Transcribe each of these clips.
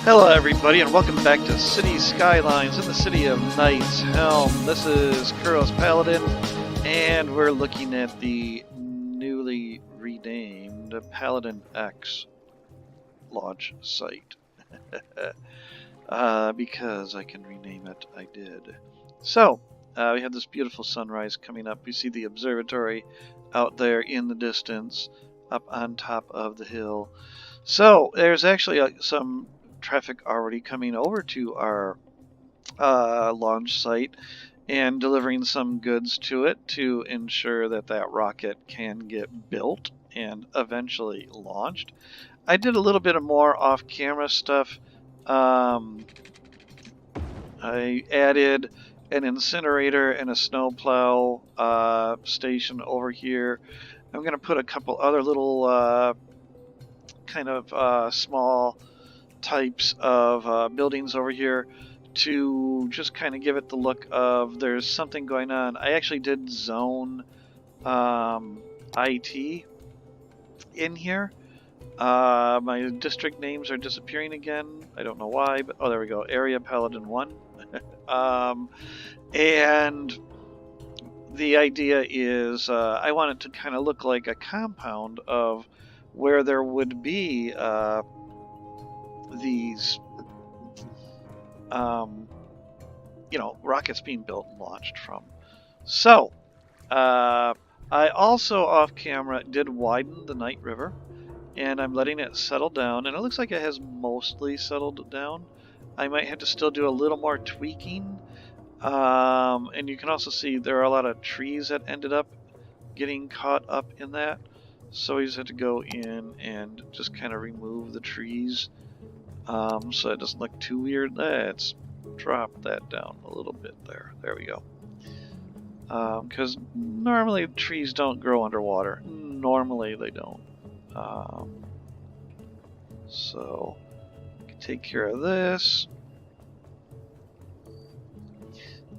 Hello everybody and welcome back to City Skylines in the city of Knights Helm. This is Kuros Paladin and we're looking at the newly renamed Paladin X launch site. Because I can rename it, I did. So, we have this beautiful sunrise coming up. We see the observatory out there in the distance up on top of the hill. So, there's actually some traffic already coming over to our launch site and delivering some goods to it to ensure that that rocket can get built and eventually launched. I did a little bit of more off-camera stuff. I added an incinerator and a snowplow station over here. I'm going to put a couple other little small types of buildings over here to just kind of give it the look of there's something going on. I actually did zone IT in here. My district names are disappearing again. I don't know why, but oh, there we go. Area Paladin 1. And the idea is I want it to kind of look like a compound of where there would be these rockets being built and launched from. So I also off camera did widen the Night River and I'm letting it settle down, and it looks like it has mostly settled down. I might have to still do a little more tweaking, and you can also see there are a lot of trees that ended up getting caught up in that, so we just have to go in and just kind of remove the trees so it doesn't look too weird. Let's drop that down a little bit there. There we go. Because normally trees don't grow underwater. Normally they don't. So take care of this.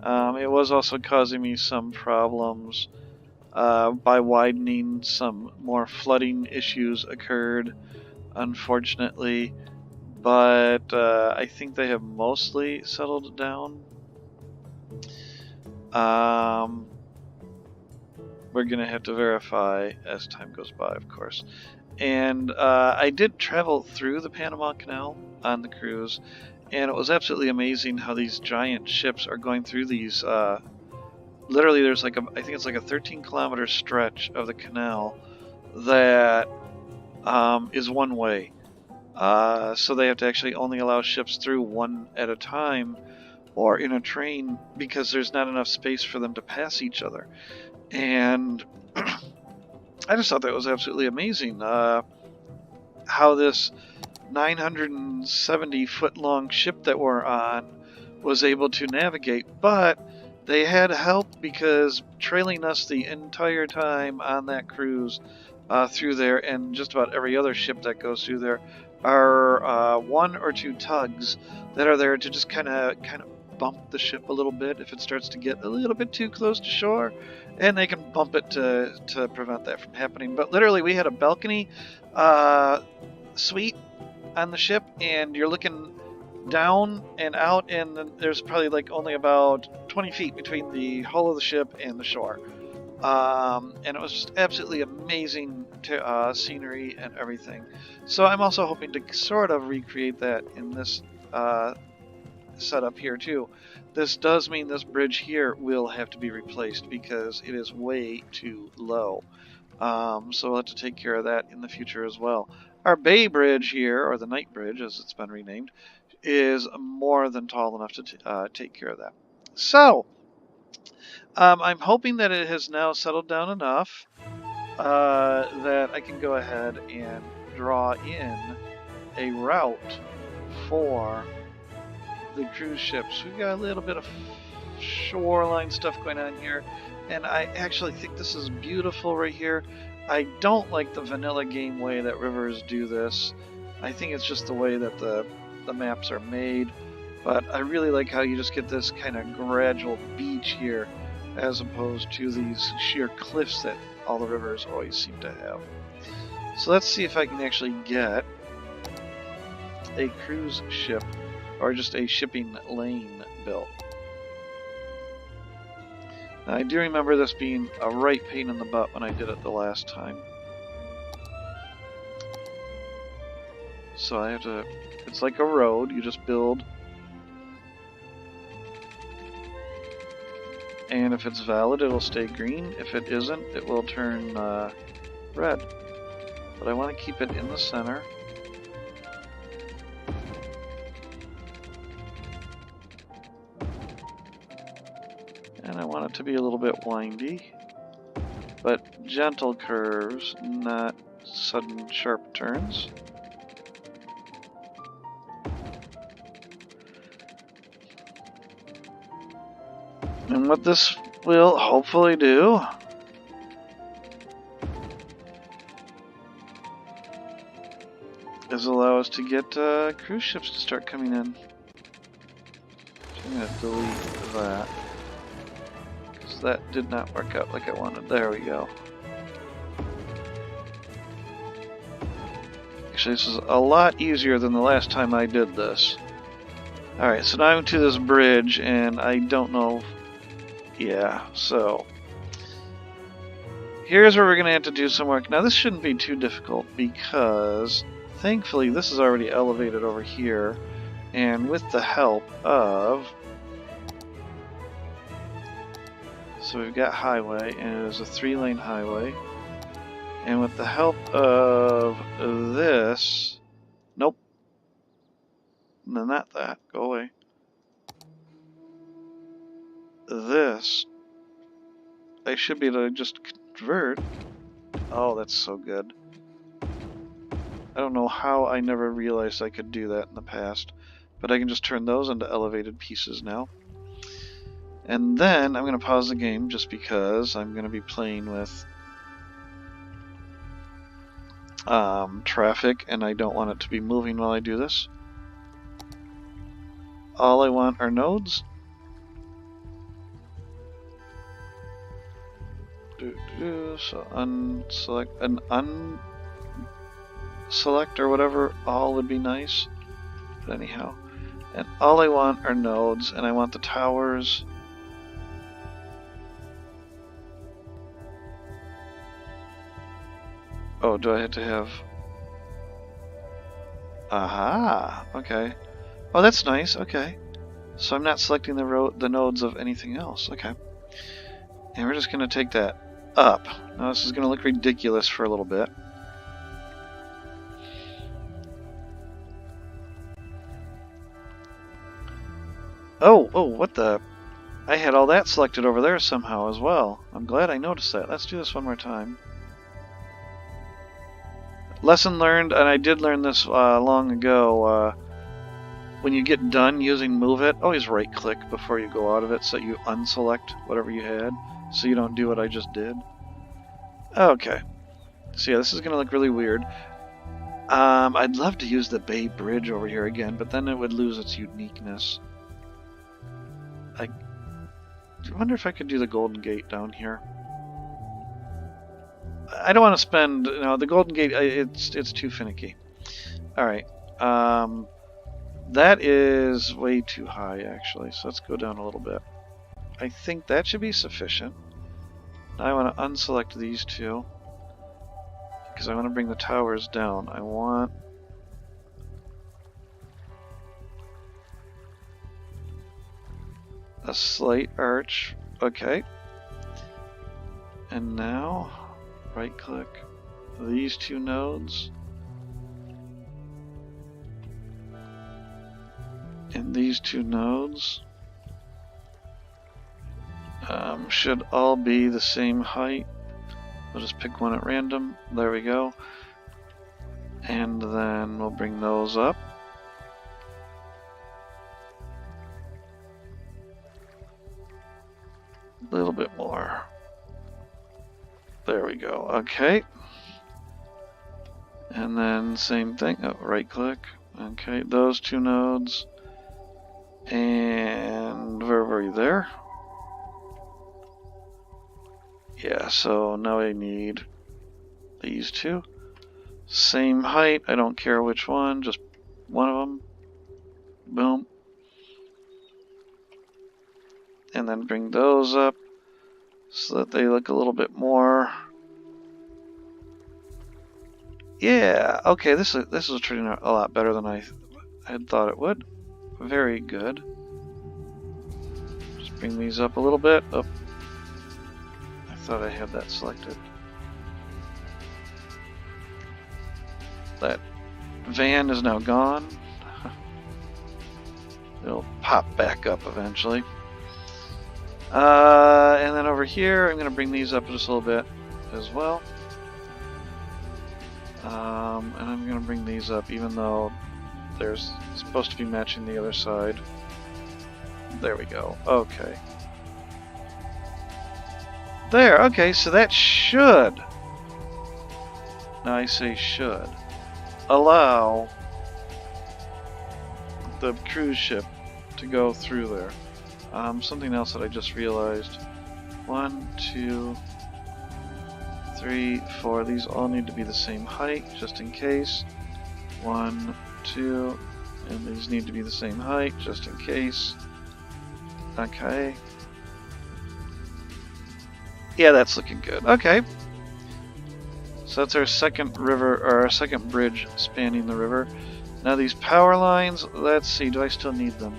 It was also causing me some problems by widening. Some more flooding issues occurred, unfortunately. But I think they have mostly settled down. We're going to have to verify as time goes by, of course. And I did travel through the Panama Canal on the cruise, and it was absolutely amazing how these giant ships are going through these. Literally, there's I think it's like a 13-kilometer stretch of the canal that is one way. So they have to actually only allow ships through one at a time or in a train because there's not enough space for them to pass each other. And I just thought that was absolutely amazing how this 970-foot long ship that we're on was able to navigate. But they had help because trailing us the entire time on that cruise through there, and just about every other ship that goes through there, are one or two tugs that are there to just kind of bump the ship a little bit if it starts to get a little bit too close to shore, and they can bump it to prevent that from happening. But literally, we had a balcony suite on the ship, and you're looking down and out, and there's probably only about 20 feet between the hull of the ship and the shore. And it was just absolutely amazing scenery and everything. So I'm also hoping to sort of recreate that in this setup here too. This does mean this bridge here will have to be replaced because it is way too low. So we'll have to take care of that in the future as well. Our Bay Bridge here, or the Night Bridge as it's been renamed, is more than tall enough to take care of that. So I'm hoping that it has now settled down enough that I can go ahead and draw in a route for the cruise ships. We've got a little bit of shoreline stuff going on here, and I actually think this is beautiful right here. I don't like the vanilla game way that rivers do this. I think it's just the way that the maps are made, but I really like how you just get this kind of gradual beach here as opposed to these sheer cliffs that all the rivers always seem to have. So let's see if I can actually get a cruise ship or just a shipping lane built. Now, I do remember this being a right pain in the butt when I did it the last time. So I have to, it's like a road, you just build. And if it's valid, it'll stay green. If it isn't, it will turn red. But I want to keep it in the center. And I want it to be a little bit windy. But gentle curves, not sudden sharp turns. And what this will hopefully do is allow us to get cruise ships to start coming in. So I'm going to delete that, because that did not work out like I wanted. There we go. Actually, this is a lot easier than the last time I did this. Alright, so now I'm to this bridge, and I don't know. Yeah, so here's where we're going to have to do some work. Now, this shouldn't be too difficult because thankfully this is already elevated over here, and with the help of, so we've got highway, and it is a 3-lane highway, and with the help of this, nope, no, not that, go away. This, I should be able to just convert. Oh, that's so good. I don't know how I never realized I could do that in the past, but I can just turn those into elevated pieces now. And then I'm going to pause the game just because I'm going to be playing with traffic, and I don't want it to be moving while I do this. All I want are nodes. So unselect an unselect or whatever, all would be nice. But anyhow, and all I want are nodes, and I want the towers. Oh, do I have to have? Aha. Okay. Oh, that's nice. Okay. So I'm not selecting the nodes of anything else. Okay. And we're just going to take that up. Now this is going to look ridiculous for a little bit. Oh, what the? I had all that selected over there somehow as well. I'm glad I noticed that. Let's do this one more time. Lesson learned, and I did learn this long ago. When you get done using Move It, always right-click before you go out of it so you unselect whatever you had, so you don't do what I just did. Okay. So yeah, this is going to look really weird. I'd love to use the Bay Bridge over here again, but then it would lose its uniqueness. I wonder if I could do the Golden Gate down here. I don't want to spend, the Golden Gate, it's too finicky. Alright. That is way too high, actually, so let's go down a little bit. I think that should be sufficient. Now I want to unselect these two, because I want to bring the towers down. I want a slight arch. Okay. And now, right-click these two nodes. And these two nodes should all be the same height. We'll just pick one at random. There we go. And then we'll bring those up. A little bit more. There we go. Okay. And then same thing. Oh, right click. Okay, those two nodes. And where were you there? Yeah, so now I need these two. Same height, I don't care which one, just one of them. Boom. And then bring those up so that they look a little bit more. Yeah, okay, this is turning out a lot better than I had thought it would. Very good. Just bring these up a little bit. Oh, I thought I had that selected. That van is now gone. It'll pop back up eventually. And then over here, I'm going to bring these up just a little bit as well. And I'm going to bring these up even though there's supposed to be matching the other side. There we go. Okay. There, okay, so that should, now I say should, allow the cruise ship to go through there. Something else that I just realized. 1, 2, 3, 4. These all need to be the same height, just in case. 1, 2, and these need to be the same height, just in case. Okay. Yeah, that's looking good. Okay. So that's our second river, or our second bridge spanning the river. Now these power lines, let's see, do I still need them?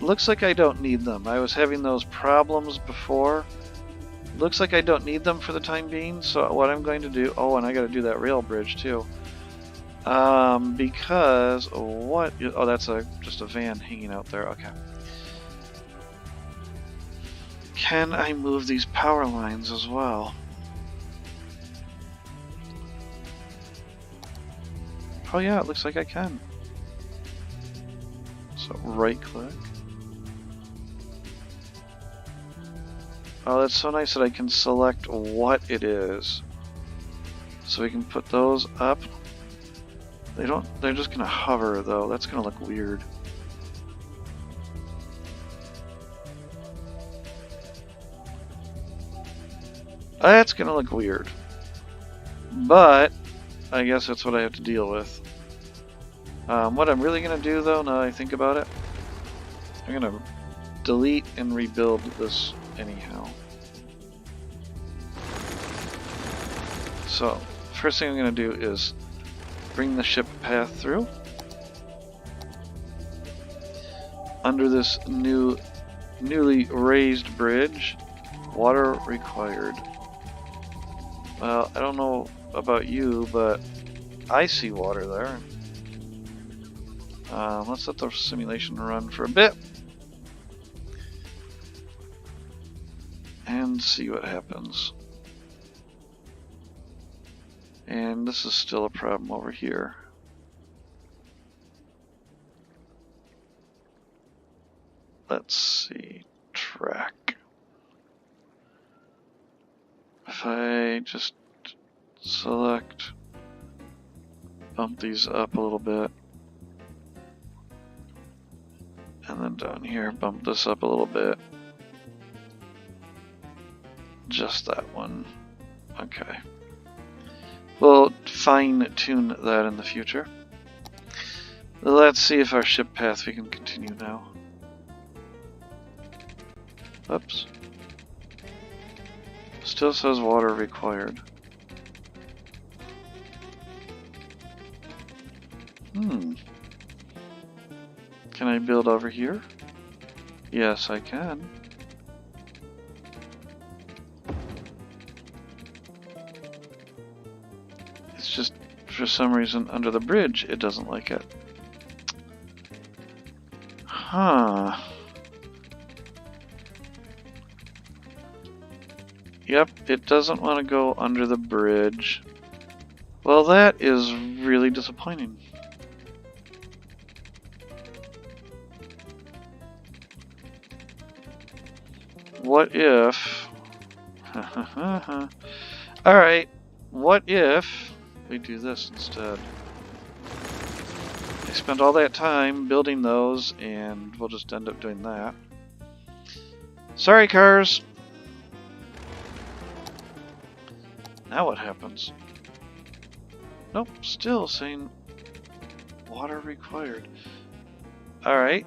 Looks like I don't need them. I was having those problems before. Looks like I don't need them for the time being, so what I'm going to do... Oh, and I gotta do that rail bridge too. Because... What... Oh, that's just a van hanging out there. Okay. Can I move these power lines as well? Oh yeah, it looks like I can. So right click. Oh, that's so nice that I can select what it is. So we can put those up. They're just gonna hover though. That's gonna look weird. That's gonna look weird. But I guess that's what I have to deal with. What I'm really gonna do though, now that I think about it, I'm gonna delete and rebuild this anyhow. So, first thing I'm going to do is bring the ship path through. Under this newly raised bridge, water required. Well, I don't know about you, but I see water there. Let's let the simulation run for a bit. And see what happens. And this is still a problem over here. Let's see, track. If I just select, bump these up a little bit. And then down here, bump this up a little bit. Just that one. Okay. We'll fine-tune that in the future. Let's see if our ship path we can continue now. Oops. Still says water required. Can I build over here? Yes, I can. Just for some reason under the bridge it doesn't like it. Huh. Yep, it doesn't want to go under the bridge. Well, that is really disappointing. What if... Alright, what if we do this instead? I spent all that time building those, and we'll just end up doing that. Sorry, cars! Now what happens? Nope, still saying water required. Alright.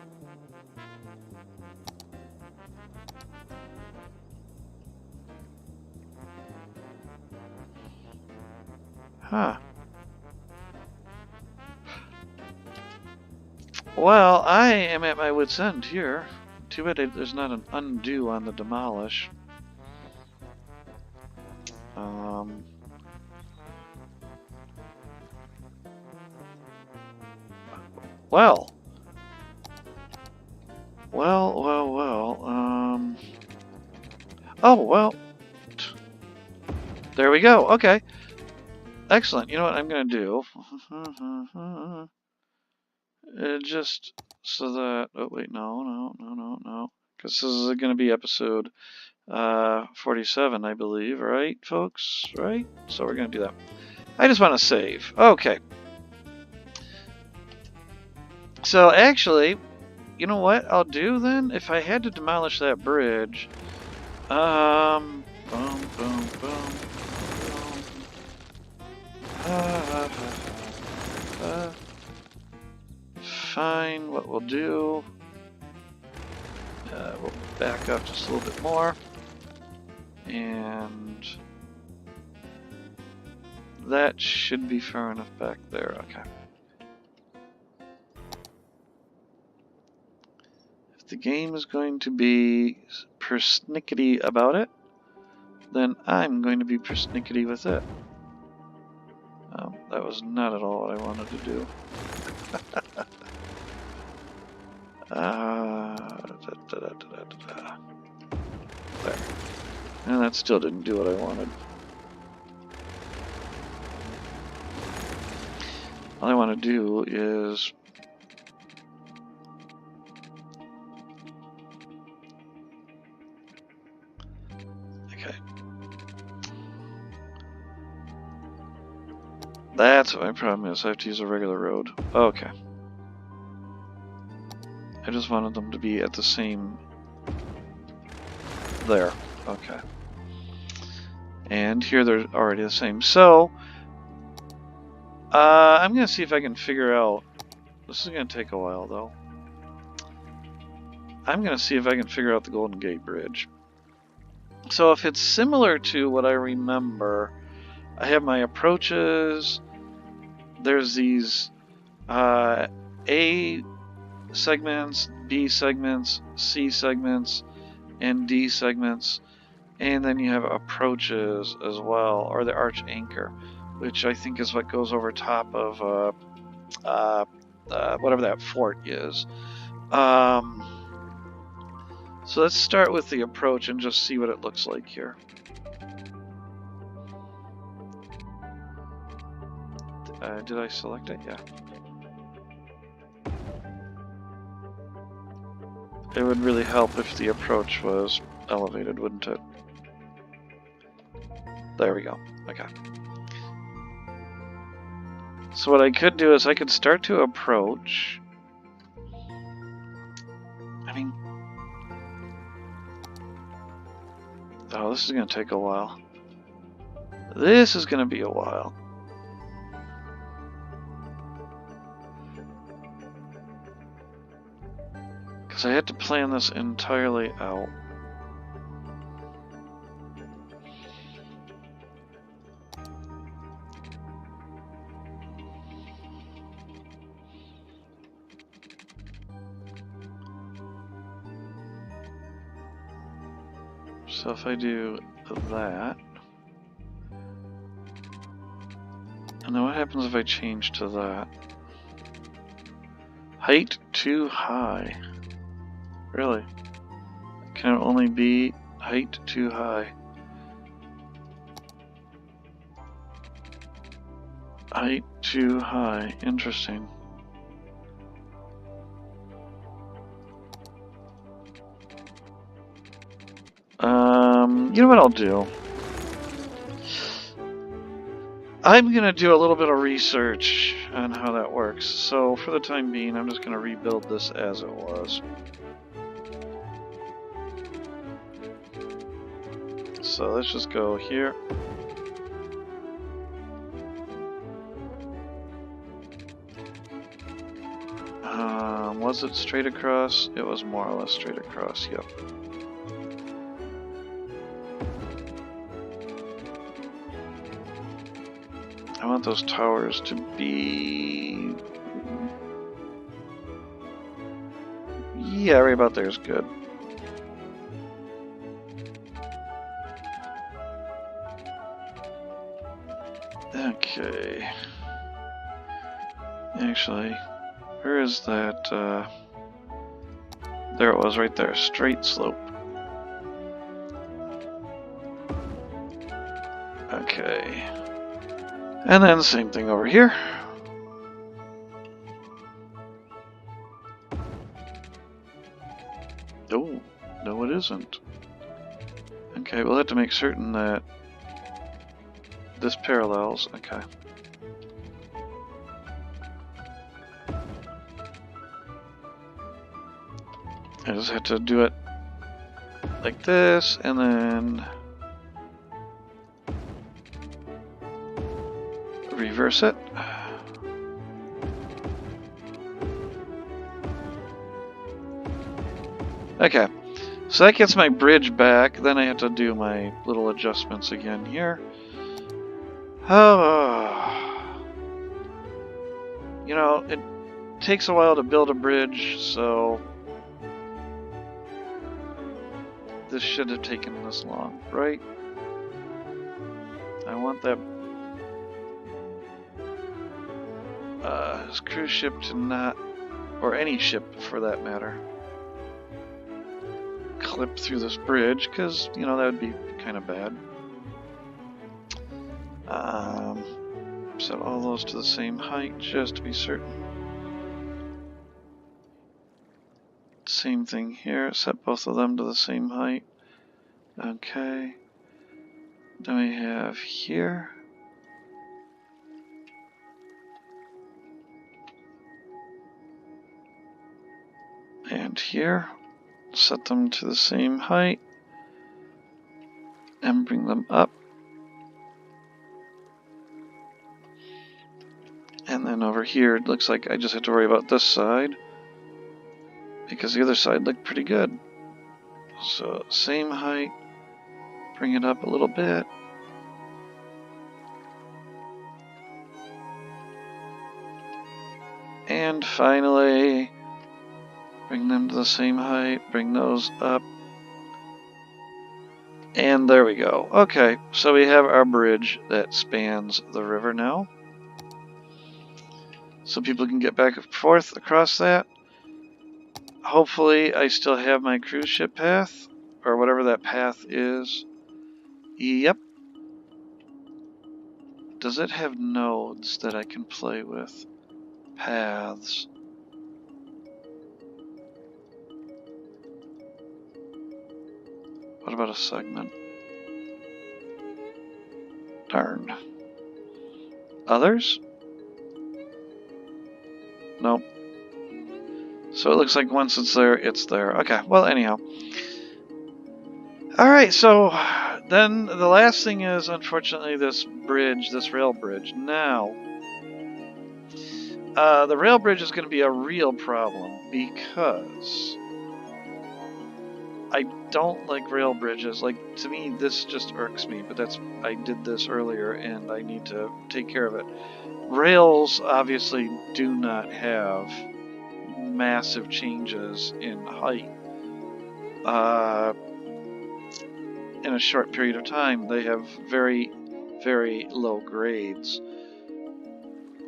Huh. Well, I am at my wit's end here. Too bad there's not an undo on the demolish. Well. Oh, well. There we go. Okay. Excellent. You know what I'm going to do? Just so that... Oh, wait. No. Because this is going to be episode 47, I believe. Right, folks? Right? So we're going to do that. I just want to save. Okay. So, actually, you know what I'll do then? If I had to demolish that bridge... boom. Fine, what we'll do... we'll back up just a little bit more. And... that should be far enough back there, okay. If the game is going to be persnickety about it, then I'm going to be persnickety with it. That was not at all what I wanted to do. There. And that still didn't do what I wanted. All I want to do is... okay. That's what my problem is. I have to use a regular road. Okay. I just wanted them to be at the same... there. Okay. And here they're already the same. So... I'm going to see if I can figure out... this is going to take a while, though. I'm going to see if I can figure out the Golden Gate Bridge. So if it's similar to what I remember, I have my approaches. There's these A segments, B segments, C segments, and D segments. And then you have approaches as well, or the arch anchor, which I think is what goes over top of whatever that fort is. So let's start with the approach and just see what it looks like here. Did I select it? Yeah. It would really help if the approach was elevated, wouldn't it? There we go. Okay. So what I could do is I could start to approach. I mean... oh, this is going to take a while. This is going to be a while. Because I had to plan this entirely out. So if I do that, and then what happens if I change to that? Height too high. Really? Can it only be height too high? Height too high. Interesting. You know what I'll do? I'm gonna do a little bit of research on how that works. So for the time being, I'm just gonna rebuild this as it was. So let's just go here. Was it straight across? It was more or less straight across, yep. I want those towers to be... yeah, right about there is good. Okay. Actually, where is that? There it was, right there. Straight slope. Okay. And then same thing over here. Oh, no it isn't. Okay, we'll have to make certain that this parallels. Okay. I just have to do it like this, and then reverse it. Okay, so that gets my bridge back. Then I have to do my little adjustments again here. Oh, you know, it takes a while to build a bridge, so this should have taken this long, right? I want that cruise ship to not, or any ship for that matter, clip through this bridge, because, you know, that would be kind of bad. Set all those to the same height just to be certain. Same thing here, set both of them to the same height. Okay. Then we have here. And here. Set them to the same height. And bring them up. And then over here, it looks like I just have to worry about this side, because the other side looked pretty good. So, same height, bring it up a little bit. And finally, bring them to the same height, bring those up. And there we go. Okay, so we have our bridge that spans the river now. So people can get back and forth across that. Hopefully I still have my cruise ship path, or whatever that path is. Yep. Does it have nodes that I can play with? Paths. What about a segment? Darn. Others? Nope. So it looks like once it's there, it's there. Okay, well, anyhow. Alright, so then the last thing is, unfortunately, this bridge, this rail bridge. Now, the rail bridge is going to be a real problem, because I don't like rail bridges. Like, to me, this just irks me, but that's, I did this earlier, and I need to take care of it. Rails obviously do not have massive changes in height in a short period of time. They have very, very low grades.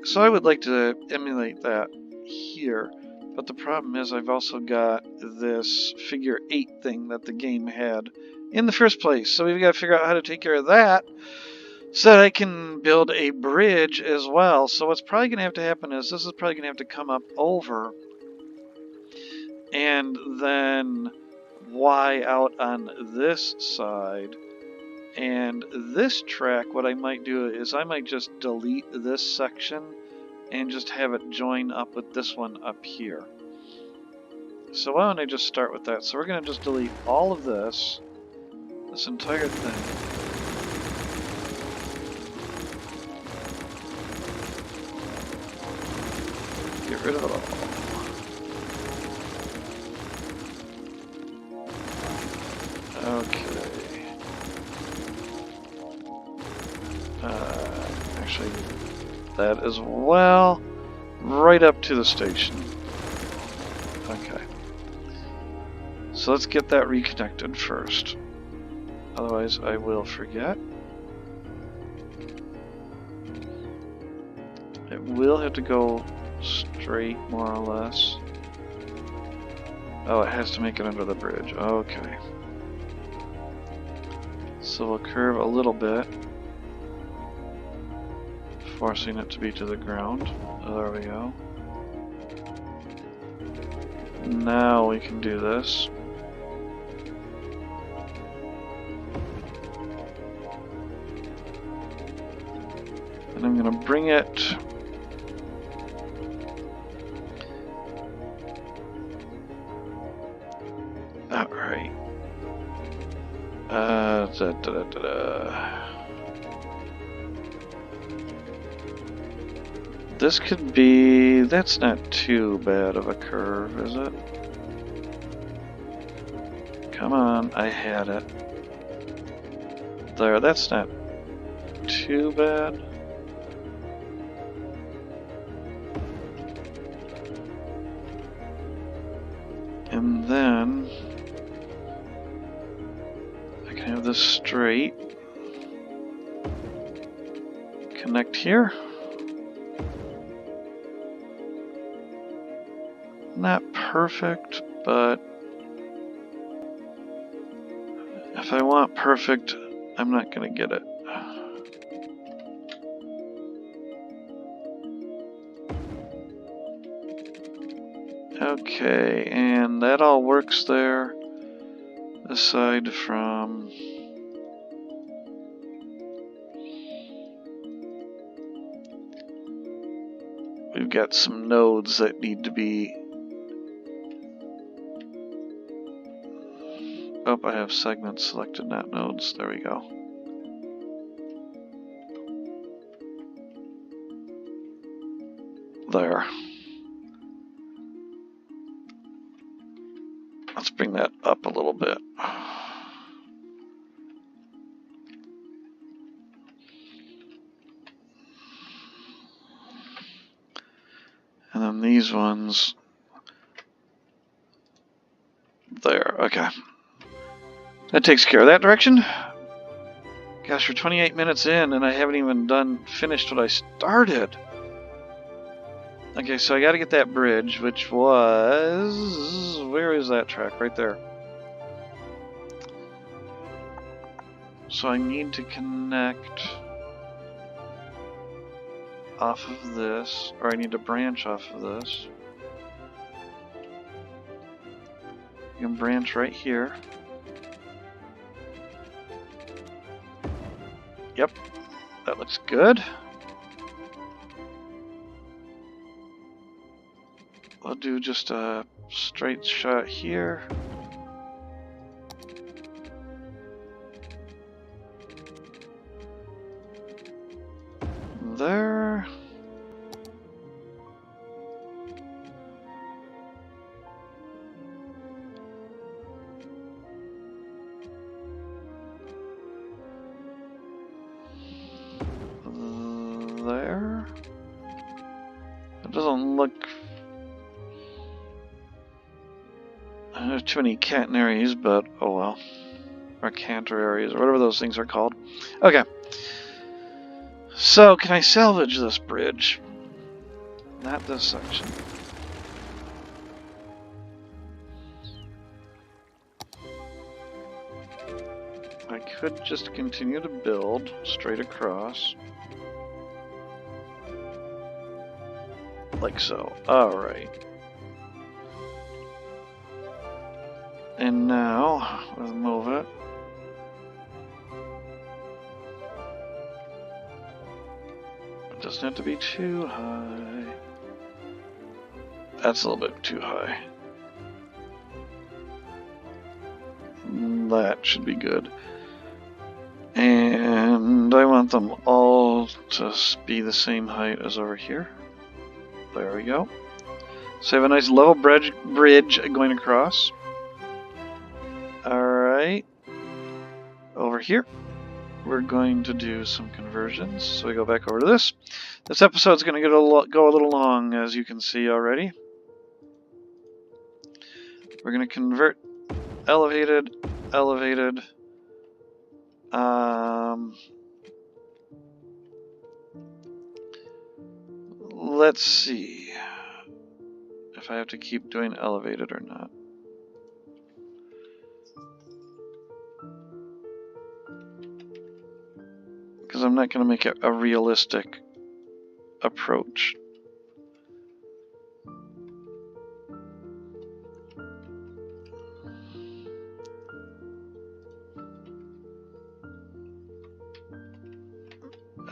So I would like to emulate that here, but the problem is I've also got this figure 8 thing that the game had in the first place. So we've got to figure out how to take care of that, so that I can build a bridge as well. So what's probably going to have to happen is this is probably going to have to come up over and then Y out on this side. And this track, what I might do is I might just delete this section and just have it join up with this one up here. So why don't I just start with that? So we're going to just delete all of this entire thing. Get rid of it all. that as well, right up to the station. Okay. So let's get that reconnected first. Otherwise I will forget. It will have to go straight, more or less. Oh, it has to make it under the bridge. Okay. So we'll curve a little bit, forcing it to be to the ground. Oh, there we go. Now we can do this. And I'm going to bring it outright. This could be... that's not too bad of a curve, is it? Come on, I had it. There, that's not too bad. And then I can have this straight. Connect here. Not perfect, but if I want perfect, I'm not going to get it. Okay, and that all works there, aside from... we've got some nodes that need to be... oh, I have segments selected, not nodes. There we go. There. Let's bring that up a little bit. And then these ones... there, okay. That takes care of that direction. Gosh, we're 28 minutes in and I haven't even finished what I started. Okay, so I gotta get that bridge, which was... where is that track? Right there. So I need to connect off of this, or I need to branch off of this. You can branch right here. Yep, that looks good. I'll do just a straight shot here. There. There. It doesn't look... there's too many catenaries, but oh well. Or canter-areas, or whatever those things are called. Okay. So, can I salvage this bridge? Not this section. I could just continue to build straight across. Like so. Alright. And now, we'll move it. It doesn't have to be too high. That's a little bit too high. That should be good. And I want them all to be the same height as over here. There we go. So I have a nice level bridge going across. Alright. Over here. we're going to do some conversions. So we go back over to this. This episode's going to go a little long, as you can see already. We're going to convert elevated, elevated. Let's see if I have to keep doing elevated or not. Because I'm not going to make it a realistic approach.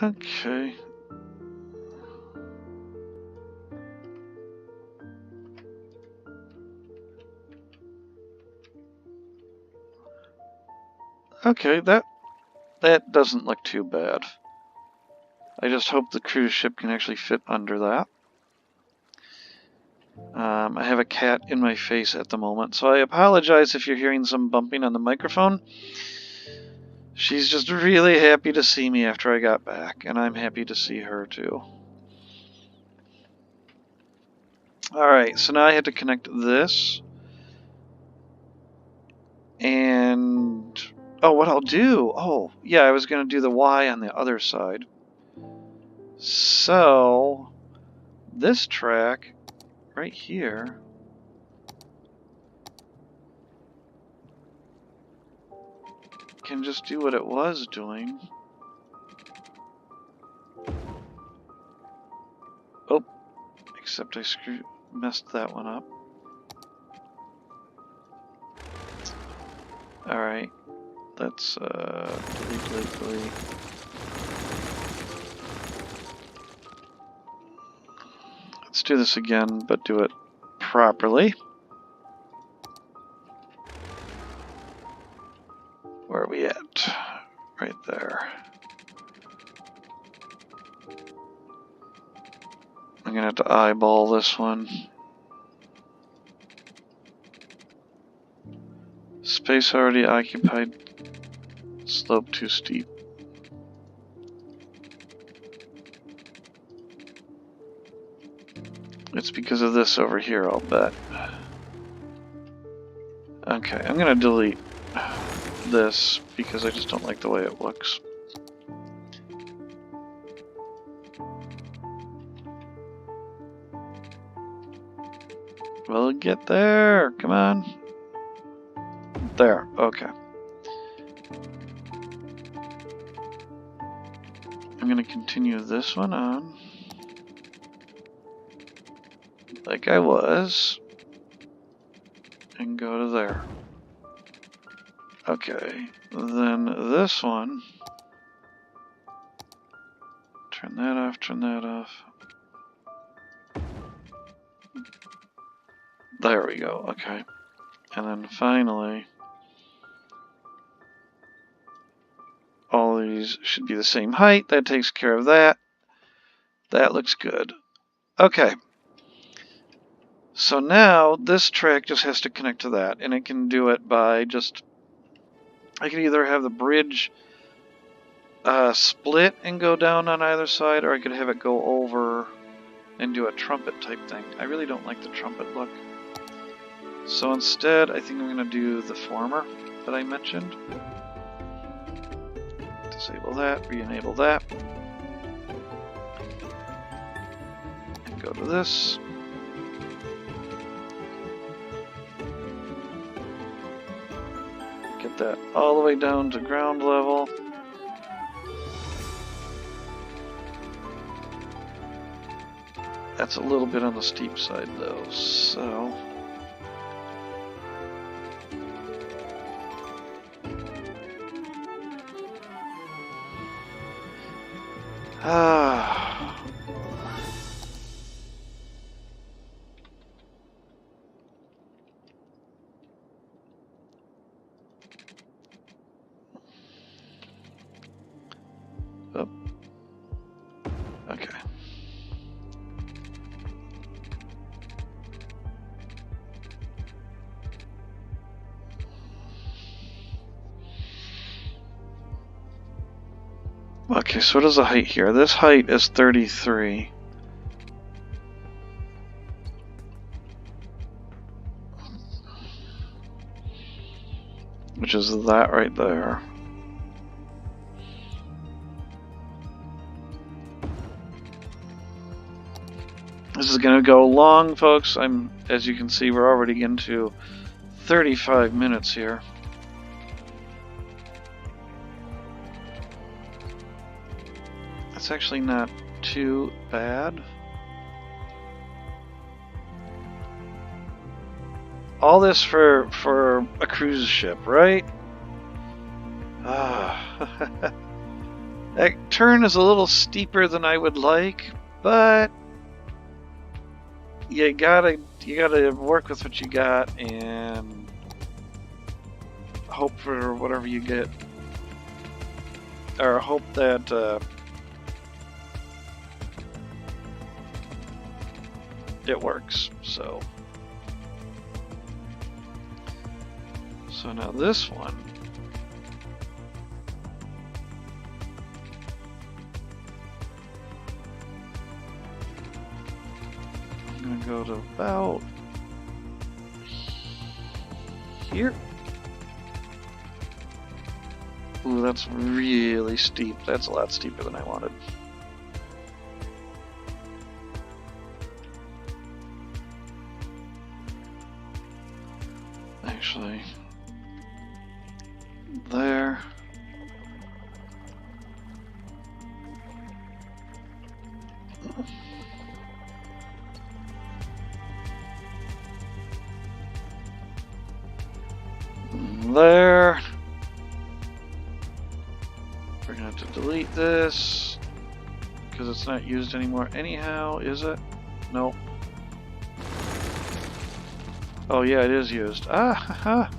Okay. Okay, that doesn't look too bad. I just hope the cruise ship can actually fit under that. I have a cat in my face at the moment, so I apologize if you're hearing some bumping on the microphone. She's just really happy to see me after I got back, and I'm happy to see her too. Alright, so now I have to connect this. And... oh, what I'll do... oh, yeah, I was going to do the Y on the other side. So... this track, right here... can just do what it was doing. Oh, except I messed that one up. Alright, let's delete. Let's do this again, but do it properly. Where are we at? Right there. I'm gonna have to eyeball this one. Space already occupied. Slope too steep. It's because of this over here, I'll bet. Okay, I'm gonna delete this because I just don't like the way it looks. We'll get there. Come on. There. Okay. I'm going to continue this one on. Like I was. And go to there. Okay. Then this one. Turn that off, turn that off. There we go, okay. And then finally, all these should be the same height. That takes care of that. That looks good. Okay. So now this track just has to connect to that, and it can do it by just, I can either have the bridge split and go down on either side, or I could have it go over and do a trumpet type thing. I really don't like the trumpet look. So instead, I think I'm going to do the former that I mentioned. Disable that, re-enable that. And go to this. Get that all the way down to ground level. That's a little bit on the steep side though, so... Oh. Okay. Okay, so what is the height here? This height is 33. Which is that right there. This is gonna go long, folks. As you can see, we're already into 35 minutes here. That's actually not too bad. All this for a cruise ship, right? That turn is a little steeper than I would like, but you gotta work with what you got and hope for whatever you get, or hope that it works. So now this one, I'm gonna go to about here. Ooh, that's really steep. That's a lot steeper than I wanted. Actually, there. There. We're gonna have to delete this because it's not used anymore anyhow, is it? Nope. Oh yeah, it is used. Ah, haha.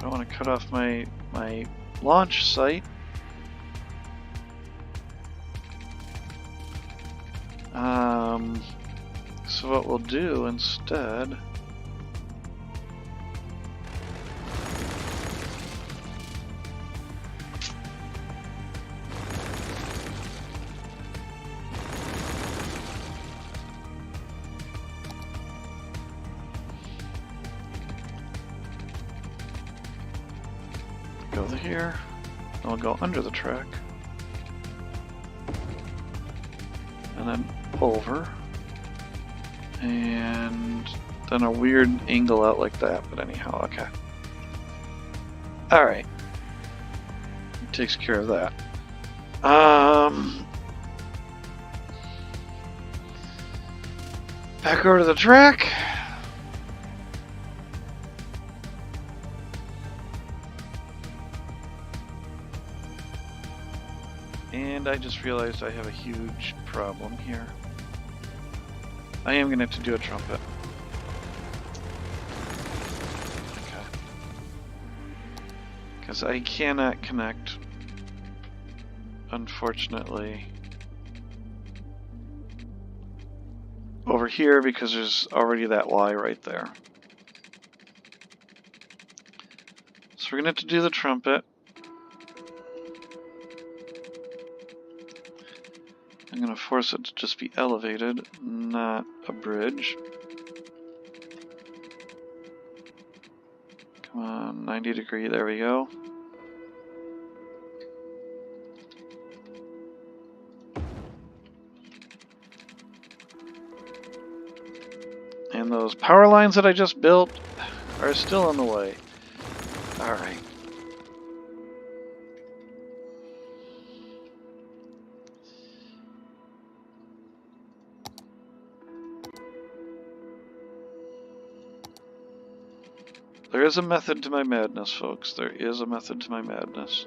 I want to cut off my launch site. So what we'll do instead, go here, and we'll go under the track, and then over, and then a weird angle out like that, but anyhow, okay. Alright. Takes care of that. Back over to the track. And I just realized I have a huge problem here. I am going to have to do a trumpet. Okay. Because I cannot connect, unfortunately, over here because there's already that Y right there. So we're going to have to do the trumpet. I'm going to force it to just be elevated, not a bridge. Come on, 90 degree, there we go. And those power lines that I just built are still in the way. Alright. There is a method to my madness, folks. There is a method to my madness.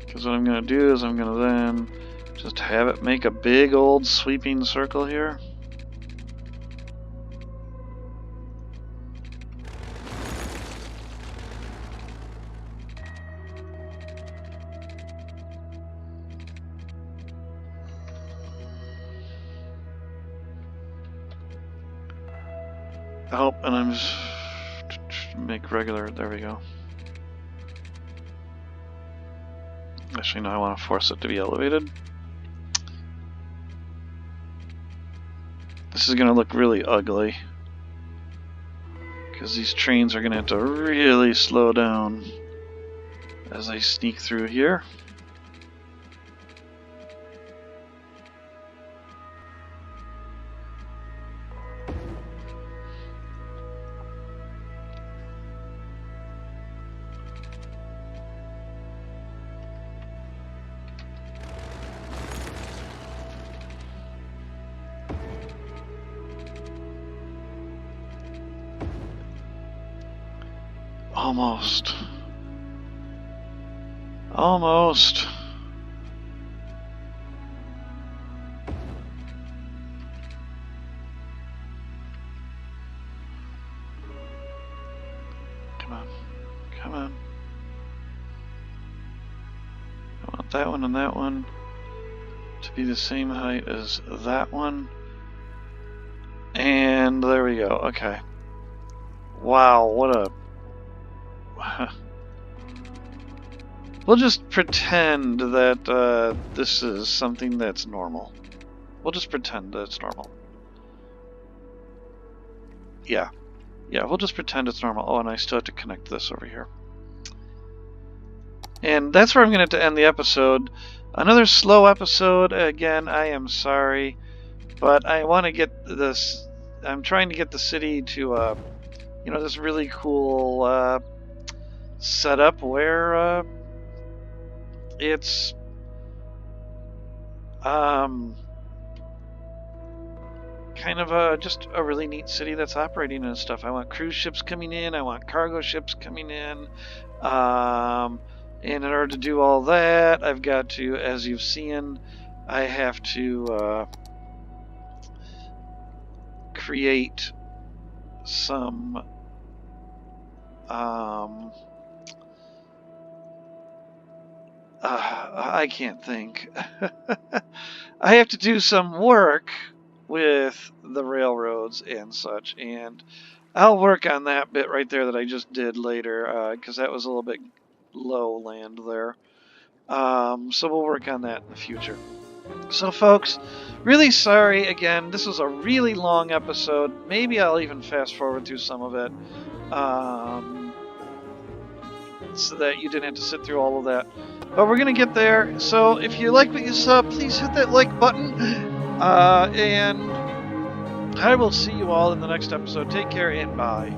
Because what I'm going to do is I'm going to then Just have it make a big old sweeping circle here. Oh, and I'm just make regular, there we go. Actually, no, I want to force it to be elevated. This is going to look really ugly, because these trains are going to have to really slow down as I sneak through here. Almost. Almost. Come on. Come on. I want that one and that one to be the same height as that one. And there we go. Okay. Wow, what a... We'll just pretend that this is something that's normal. We'll just pretend that it's normal. Yeah. Yeah, we'll just pretend it's normal. Oh, and I still have to connect this over here. And that's where I'm going to have to end the episode. Another slow episode. Again, I am sorry. But I want to get this... I'm trying to get the city to, you know, this really cool setup where it's kind of just a really neat city that's operating and stuff. I want cruise ships coming in. I want cargo ships coming in. And in order to do all that, I've got to, as you've seen, I have to create some I can't think. I have to do some work with the railroads and such, and I'll work on that bit right there that I just did later, because that was a little bit low land there. So we'll work on that in the future. So folks, really sorry again. This was a really long episode. Maybe I'll even fast forward through some of it, so that you didn't have to sit through all of that. But we're going to get there. So if you like what you saw, please hit that like button. And I will see you all in the next episode. Take care and bye.